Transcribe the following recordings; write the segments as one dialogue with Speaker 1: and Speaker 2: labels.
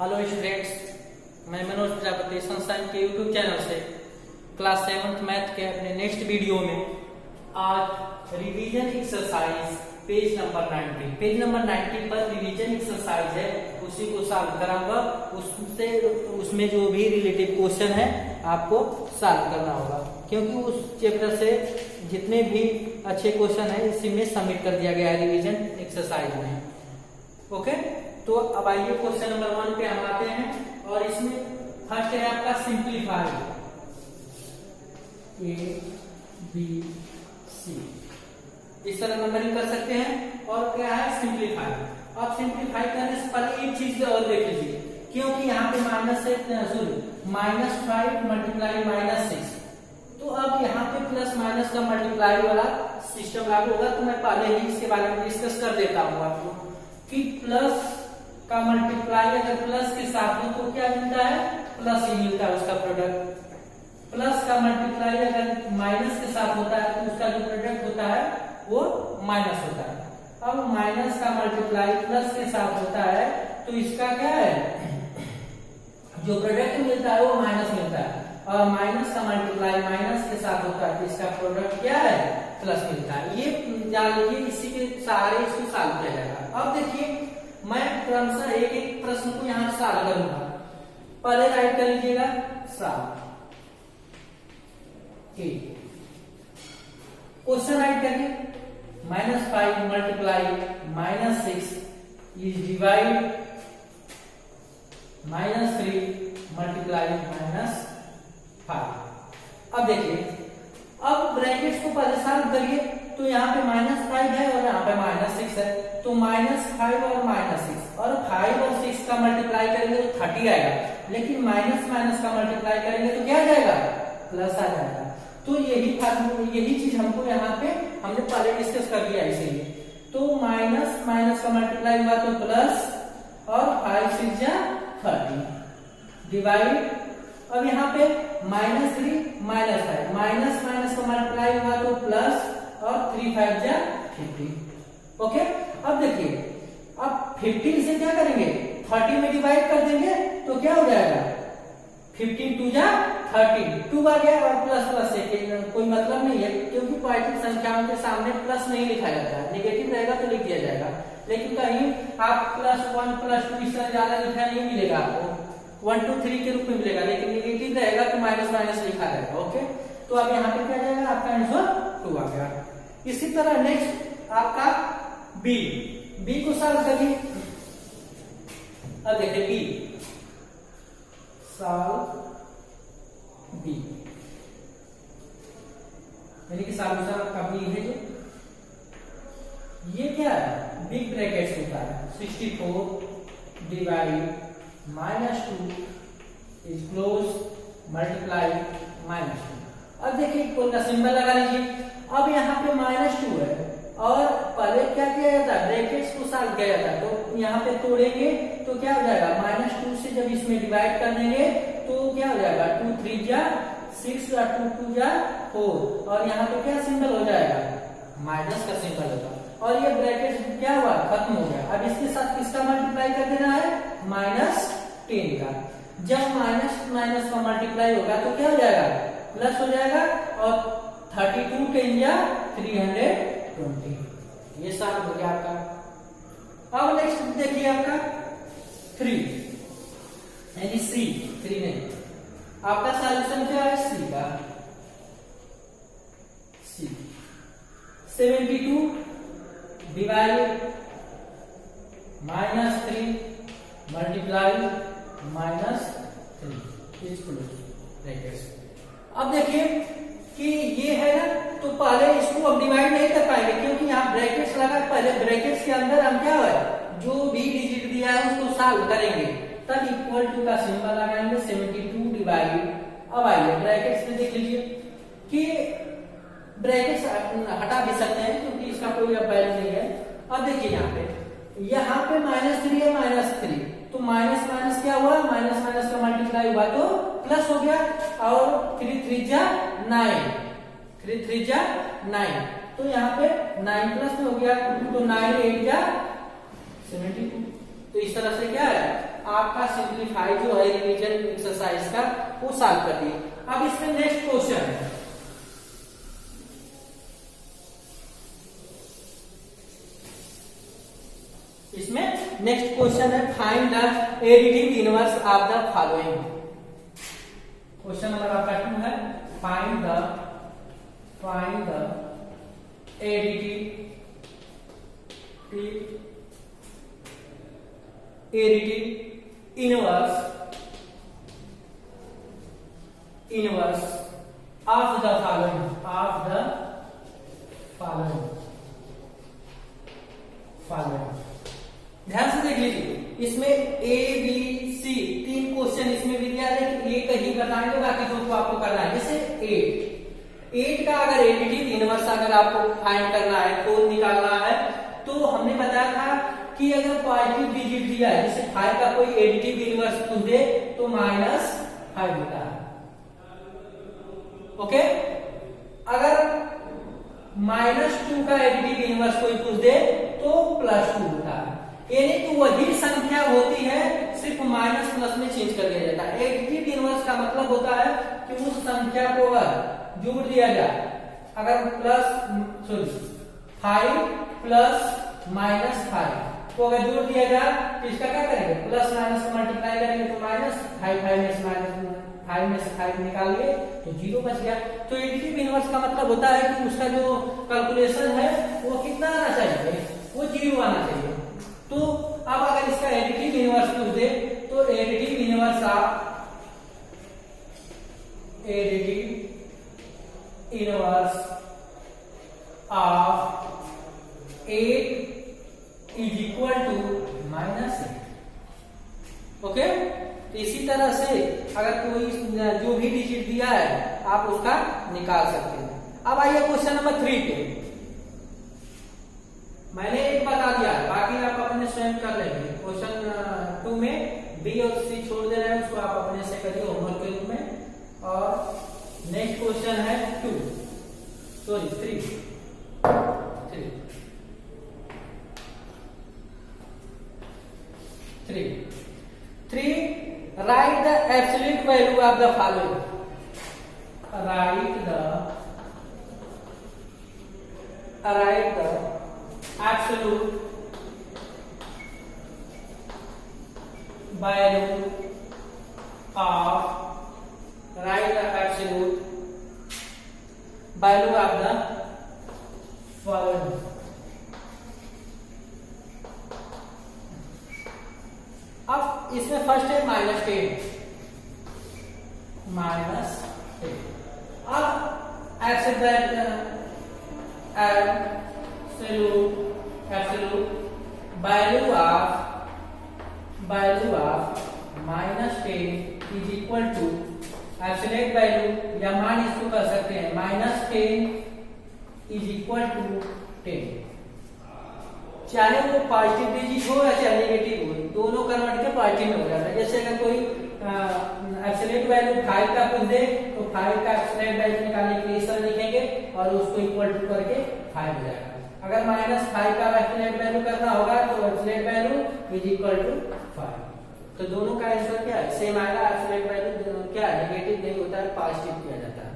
Speaker 1: Hello students, मैं मनोज प्रजापति संस्थान के यूट्यूब चैनल से क्लास 7th मैथ के अपने नेक्स्ट वीडियो में आज रिवीजन एक्सरसाइज पेज नंबर 90 पर रिवीजन एक्सरसाइज है, उसी को सॉल्व कराऊंगा। उसमें जो भी रिलेटिव क्वेश्चन है आपको सॉल्व करना होगा, क्योंकि उस चैप्टर से जितने भी अच्छे क्वेश्चन है इसी में सबमिट कर दिया गया है रिवीजन एक्सरसाइज में। ओके, तो अब आइए क्वेश्चन नंबर 1 पे हम आते हैं और इसमें फर्स्ट है आपका सिंप्लीफाई ए बी सी, इस तरह नंबरिंग कर सकते हैं। और क्या है सिंप्लीफाई। अब सिंप्लीफाई करने से पहले एक चीज और देख लीजिए, क्योंकि यहाँ पे -5 मल्टीप्लाई -6, तो अब यहाँ पे प्लस माइनस का मल्टीप्लाई वाला सिस्टम लागू होगा। तो मैं पहले ही इसके बारे में डिस्कस कर देता हूँ आपको कि प्लस का मल्टीप्लाई अगर प्लस के साथ हो तो क्या मिलता है, प्लस ही मिलता है उसका प्रोडक्ट। प्लस का मल्टीप्लाई अगर माइनस के साथ होता है तो उसका जो प्रोडक्ट होता है वो माइनस होता है। अब माइनस का मल्टीप्लाई प्लस के साथ होता है तो इसका क्या है, जो प्रोडक्ट मिलता है वो माइनस मिलता है। और माइनस का मल्टीप्लाई माइनस के साथ होता है तो इसका प्रोडक्ट क्या है, प्लस मिलता है। ये जान लीजिए, इसी के सहारे इसको सॉल्व किया जाएगा। अब देखिए मैं क्रमशः एक एक प्रश्न को यहाँ सॉल्व करूंगा। पहले राइट कर लीजिएगा सॉल्व क्वेश्चन राइट करिए। -5 मल्टीप्लाई -6 इज डिवाइड -3 मल्टीप्लाई -5। अब देखिए, अब ब्रैकेट्स को पहले सॉल्व करिए तो यहाँ पे -5 है और यहाँ पे -6 है, तो -5 और -6 और 5 और 6 का मल्टीप्लाई करेंगे तो 30 आएगा, लेकिन माइनस माइनस का मल्टीप्लाई करेंगे तो क्या आ जाएगा, प्लस आ जाएगा। तो यही चीज हमको यहाँ पे हमने पहले डिस्कस कर लिया इसीलिए। तो माइनस माइनस का मल्टीप्लाई हुआ तो प्लस और 5 6 जा 30 डिवाइड। अब यहाँ पे -3 -5 माइनस माइनस का मल्टीप्लाई हुआ तो प्लस और 3 5 जा 50। ओके, अब देखिए, अब 15 से क्या करेंगे, 30 में डिवाइड कर देंगे तो क्या हो जाएगा, 15 2 जा 30, 2 आ गया और प्लस प्लस से कोई मतलब नहीं है, क्योंकि पॉजिटिव संख्याओं के सामने प्लस नहीं लिखा जाता है। नेगेटिव रहेगा तो लिख दिया जाएगा, लेकिन कहीं आप +1 +2 इस तरह ज्यादा लिखा नहीं मिलेगा आपको, 1 2 3 के रूप में मिलेगा, लेकिन नेगेटिव रहेगा तो माइनस माइनस लिखा रहेगा। ओके, तो अब यहाँ पे क्या जाएगा, आपका आंसर 2 आ गया। इसी तरह नेक्स्ट आपका बी को सॉल्व करिए। अब देखिए बी सॉल्व बी, यानी कि सॉल्यूशन आपका बी है। जो ये क्या है, बिग ब्रैकेट्स होता है, 64 डिवाइड -2 इज क्लोज मल्टीप्लाई -2। अब देखिए इक्वल का सिंबल लगा लीजिए। अब यहाँ पे -2 है और पहले क्या किया जाता है, ब्रैकेट्स को सॉल्व किया जाता है, तो यहाँ पे तोड़ेंगे तो क्या हो जाएगा, -2 से जब इसमें डिवाइड कर देंगे तो क्या हो जाएगा, 2 3 जा 6 और 2 2 जा 4, और यहाँ पे क्या सिंबल हो जाएगा, माइनस का सिंबल होगा, और ये ब्रैकेट क्या हुआ, खत्म हो गया। अब इसके साथ किसका मल्टीप्लाई कर देना है, -10 का। जब माइनस माइनस का मल्टीप्लाई होगा तो क्या हो जाएगा, प्लस हो जाएगा, और 32 10 जा 320, ये सॉल्व हो गया आपका। अब नेक्स्ट देखिए आपका 3 यानी सी, 3 नहीं, आपका सॉल्यूशन क्या है, सी का। सी 72 divide -3 multiply -3 is close brackets. अब देखिए कि ये है ना, तो पहले इसको अब डिवाइड नहीं कर पाएंगे, क्योंकि यहाँ ब्रैकेट्स लगा, पहले ब्रैकेट्स के अंदर हम क्या है, जो भी डिजिट दिया है उसको सॉल्व करेंगे, तब इक्वल टू का सिंबल लगाएंगे। 72 डिवाइड, अब आइए ब्रैकेट्स में देख लीजिए कि ब्रैकेट्स हटा भी सकते हैं क्योंकि इसका कोई अब वैल्यू नहीं है। अब देखिए यहाँ पे -3 है, -3, तो माइनस माइनस क्या हुआ, माइनस माइनस का मल्टीप्लाई हुआ तो प्लस हो गया, और 3 3 जा 9, 3 3 जा 9, तो यहाँ पे 9 प्लस में हो गया, तो 9 8 जा 72। तो इस तरह से क्या है, आपका सिंप्लीफाई जो है रिवीजन एक्सरसाइज का वो सॉल्व कर दिए। अब इसमें नेक्स्ट क्वेश्चन है, इसमें नेक्स्ट क्वेश्चन है find the additive inverse of the following. Question number आपका 2 है, find the additive inverse of the following. ध्यान से देख लीजिए, इसमें ए बी सी 3 क्वेश्चन इसमें भी दिया है, लेकिन एक ही बताएंगे, बाकी दो को आपको करना है। जैसे 8 का अगर एडिटिव इनवर्स अगर आपको फाइंड करना है, खोल निकालना है, तो हमने बताया था कि अगर पॉजिटिव डिजिट दिया है, जैसे 5 का कोई एडिटिव इनवर्स पूछ दे तो -5 होता है। ओके, अगर -2 का एडिटिव इनवर्स कोई पूछ दे तो +2 होता है। यानी कि वही संख्या होती है, सिर्फ माइनस प्लस में चेंज कर दिया जाता है। एडिटिव इनवर्स का मतलब होता है कि उस संख्या को अगर जोड़ दिया जाए, अगर 5 प्लस -5 को अगर जोड़ दिया जाए तो इसका क्या करेंगे, प्लस माइनस मल्टीप्लाई करेंगे तो -5 में से 5 निकालिए तो 0 बच गया। तो एडिटिव इनवर्स का मतलब होता है कि उसका जो कैलकुलेशन है वो कितना आना चाहिए, वो 0 आना चाहिए। तो अब अगर इसका एडिटिव इनवर्स पूछ दे तो additive inverse of 8 is equal to -8। Okay, इसी तरह से अगर कोई जो भी डिजिट दिया है आप उसका निकाल सकते हैं। अब आइए क्वेश्चन नंबर 3 पे। मैंने एक बता दिया है, बाकी आप अपने स्वयं कर लेंगे। क्वेश्चन 2 में बी और सी छोड़ दे रहे हैं, उसको आप अपने से करिए होमवर्क के रूप में। और नेक्स्ट क्वेश्चन है 3 write the absolute value of the following। write the absolute value of the following। अब इसमें फर्स्ट है -10। अब absolute value of -10 is equal to absolute value या मान इसको कर सकते हैं -10 is equal to 10। चाहे वो पॉजिटिव डिजिट हो या चाहे नेगेटिव हो, दोनों कन्वर्ट के पॉजिटिव में हो जाता है। जैसे अगर कोई एब्सोल्यूट वैल्यू 5 का पूछ दे तो 5 का एब्सोल्यूट वैल्यू निकालने के लिए इस तरह लिखेंगे और उसको इक्वल टू करके 5 हो जाएगा। अगर -5 का एब्सोल्यूट वैल्यू करना होगा तो absolute value is equal to 5। तो दोनों का आंसर क्या है, सेम आएगा। एब्सोल्यूट वैल्यू क्या है, नेगेटिव नहीं होता है, पॉजिटिव किया जाता है।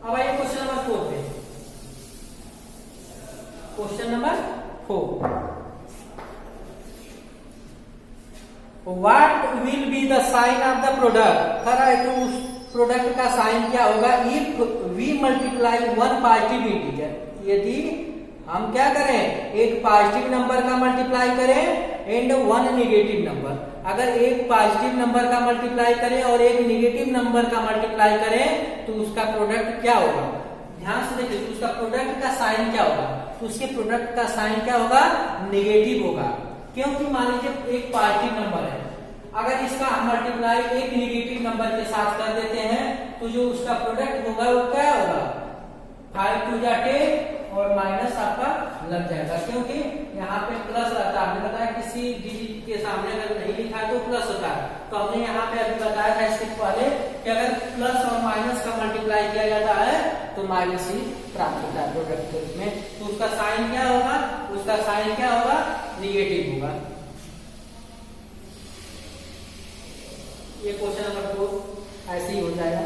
Speaker 1: अब आइए क्वेश्चन नंबर 4 पे। Question number 4, what will be the sign of the product. कह रहा है कि उस प्रोडक्ट का साइन क्या होगा if we multiply one positive integer. यदि हम क्या करें, एक पॉजिटिव नंबर का मल्टीप्लाई करें एंड वन नेगेटिव नंबर। अगर एक पॉजिटिव नंबर का मल्टीप्लाई करें और एक नेगेटिव नंबर का मल्टीप्लाई करें तो उसका प्रोडक्ट क्या होगा। ध्यान से देखिए, उसका प्रोडक्ट का साइन क्या होगा, तो उसके प्रोडक्ट का साइन क्या होगा, नेगेटिव होगा। क्योंकि मान लीजिए एक पॉजिटिव नंबर है, अगर इसका हम मल्टीप्लाई एक नेगेटिव नंबर के साथ कर देते हैं तो जो उसका प्रोडक्ट होगा वो क्या होगा, 5 2 जा 10 और माइनस आपका लग जाएगा, क्योंकि यहाँ पे प्लस रहता है। आपने बताया किसी डिजिट के सामने अगर नहीं लिखा है तो प्लस होता है, तो हमने यहाँ पे अभी बताया था इसके पहले कि अगर प्लस और माइनस का मल्टीप्लाई किया जाता है तो माइनस ही प्राप्त होता है प्रोडक्ट के रूप में। तो उसका साइन क्या होगा, उसका साइन क्या होगा, निगेटिव होगा। ये क्वेश्चन नंबर 4 ऐसे ही हो जाएगा।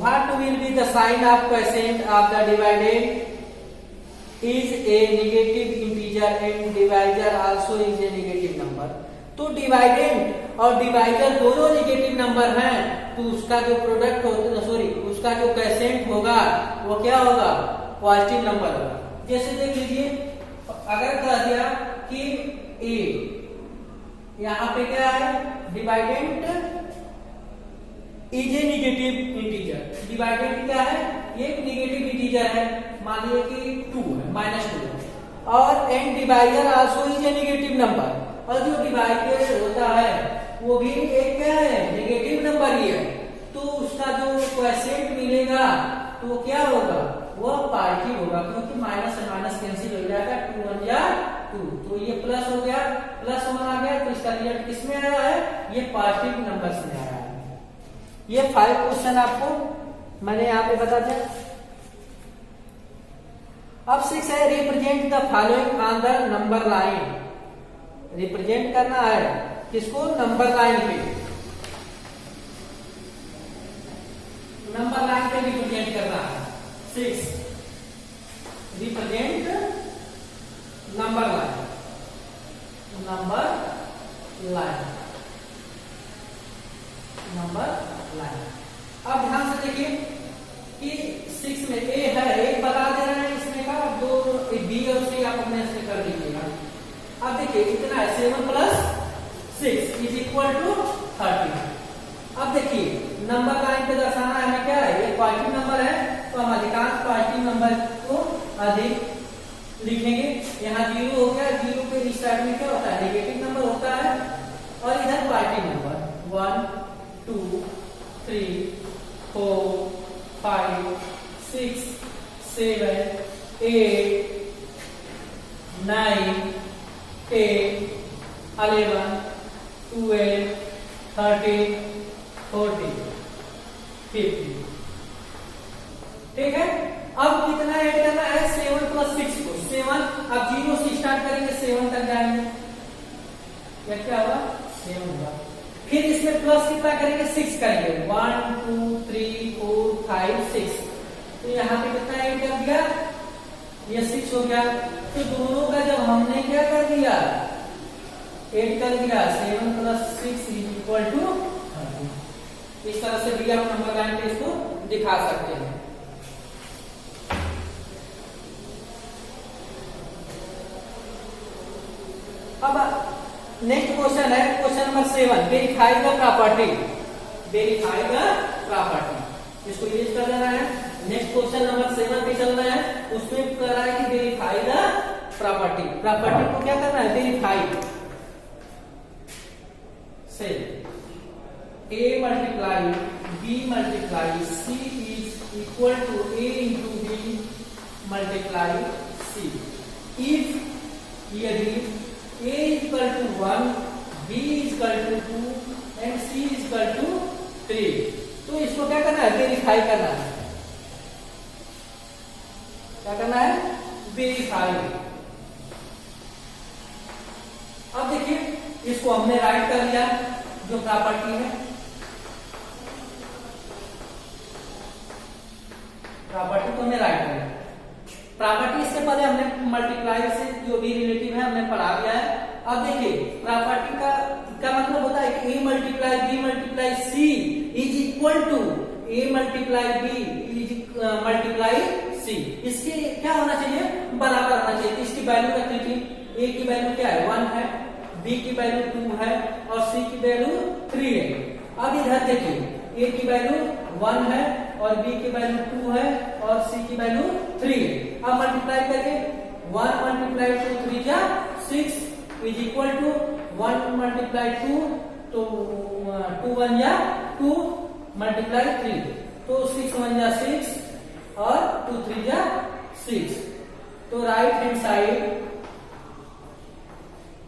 Speaker 1: What will be the sign of quotient of the dividend? Is a negative integer and divisor also is a negative number. तो डिवाइडेंड और डिवाइजर दोनों नेगेटिव नंबर हैं, तो उसका जो प्रोडक्ट होता उसका जो क्वोशिएंट होगा वो क्या होगा, पॉजिटिव नंबर होगा। जैसे देख लीजिए, अगर कह दिया कि a यहाँ पे क्या है, डिवाइडेंट इज ए निगेटिव इंटीजर। डिवाइडेंट क्या है, ये एक निगेटिव इंटीजर है, मान लीजिए कि 2 है, -2, और and divisor also is a negative number, और जो डिवाइडेड होता है वो भी एक क्या है, नेगेटिव नंबर ही है। तो उसका जो क्वोशिएंट मिलेगा तो वो क्या होगा, वो पॉजिटिव होगा, क्योंकि माइनस से माइनस कैंसिल हो जाएगा, 2 1 जा 2, तो ये प्लस हो गया, +1 आ गया, तो इसका रिजल्ट किसमें आया है, ये पॉजिटिव नंबर्स में आया है। ये 5 क्वेश्चन आपको मैंने यहाँ पे बता दिया। अब 6 है, represent the following on the number line. Represent करना है किसको, नंबर लाइन पे, नंबर लाइन पे रिप्रेजेंट करना है। 6 represent number line, number line, number line. अब ध्यान से देखिए कि 6 में ए है, एक बता दे रहे हैं इसमें का, दो बी और सी आप अपने से कर दीजिएगा। अब देखिए कितना है, 7 + 6 = 30। अब देखिए नंबर लाइन पे दर्शाना है हमें क्या है, ये पॉजिटिव नंबर है, तो हम अधिकांश पॉजिटिव नंबर को अधिक लिखेंगे। यहाँ 0 हो गया, 0 पे इस साइड में क्या होता है, नेगेटिव नंबर होता है, और इधर पॉजिटिव नंबर 1 2 3 4 5 6 7 8 9 10 11 12 13 14 15। ठीक है, अब कितना ऐड करना है, 7 + 6 को, 7, अब 0 से स्टार्ट करेंगे 7 तक जाएंगे, क्या होगा, 7 होगा। फिर इसमें प्लस कितना करेंगे, 6 करेंगे, 1 2 3 4 5 6, तो यहाँ पे कितना ऐड कर दिया, ये 6 हो गया। तो दोनों का जब हमने क्या कर दिया, ऐड कर दिया, 7 + 6 = 30। इस तरह से भी आप नंबर लाइन पे इसको दिखा सकते हैं। अब नेक्स्ट क्वेश्चन है, question number 7, verify the property. Verify the property, इसको यूज कर लेना है। नेक्स्ट क्वेश्चन नंबर 7 पे चल रहा है, उसमें कर रहा है कि वेरीफाई द प्रॉपर्टी। प्रॉपर्टी को क्या करना है, वेरीफाई से a × b × c is equal to a × b × c if यदि a = 1, b = 2 and c = 3, तो इसको क्या करना है, वेरीफाई करना है। क्या करना है, वेरीफाई। अब देखिए इसको हमने राइट कर लिया, जो प्रॉपर्टी है, प्रॉपर्टी को हमने राइट कर लिया। प्रॉपर्टी इससे पहले हमने मल्टीप्लाई से जो भी रिलेटिव है हमने पढ़ा दिया है। अब देखिए प्रॉपर्टी का मतलब होता है कि a × b × c = a × b × c। इसके क्या होना चाहिए, बराबर होना चाहिए। इसकी वैल्यू रख लीजिए, a की वैल्यू क्या है, 1 है, b की वैल्यू 2 है, और c की वैल्यू 3 है। अब इधर देखिए a की वैल्यू 1 है, और b की वैल्यू 2 है, और c की वैल्यू 3 है। अब मल्टीप्लाई करके 1 × 2 3 जा 6 = 1 × 2, तो 2 1 जा 2 × 3, तो 6 1 जा 6 और 2 3 जा 6, तो right hand side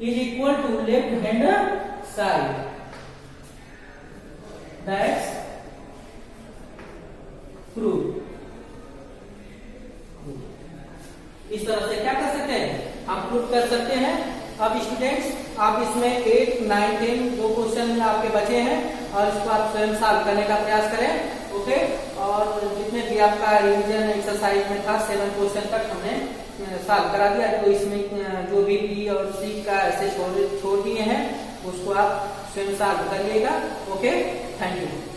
Speaker 1: = left hand side. तरह से क्या कर सकते हैं, हम प्रूव कर सकते हैं। अब स्टूडेंट्स आप इसमें 8, 9, 10 दो क्वेश्चन आपके बचे हैं और इसको आप स्वयं सॉल्व करने का प्रयास करें। ओके, और जितने भी आपका रिवीजन एक्सरसाइज में था 7 क्वेश्चन तक हमने सॉल्व करा दिया। तो इसमें जो भी बी और सी का ऐसे छोड़ दिए हैं उसको आप स्वयं सॉल्व करिएगा। Okay, thank you.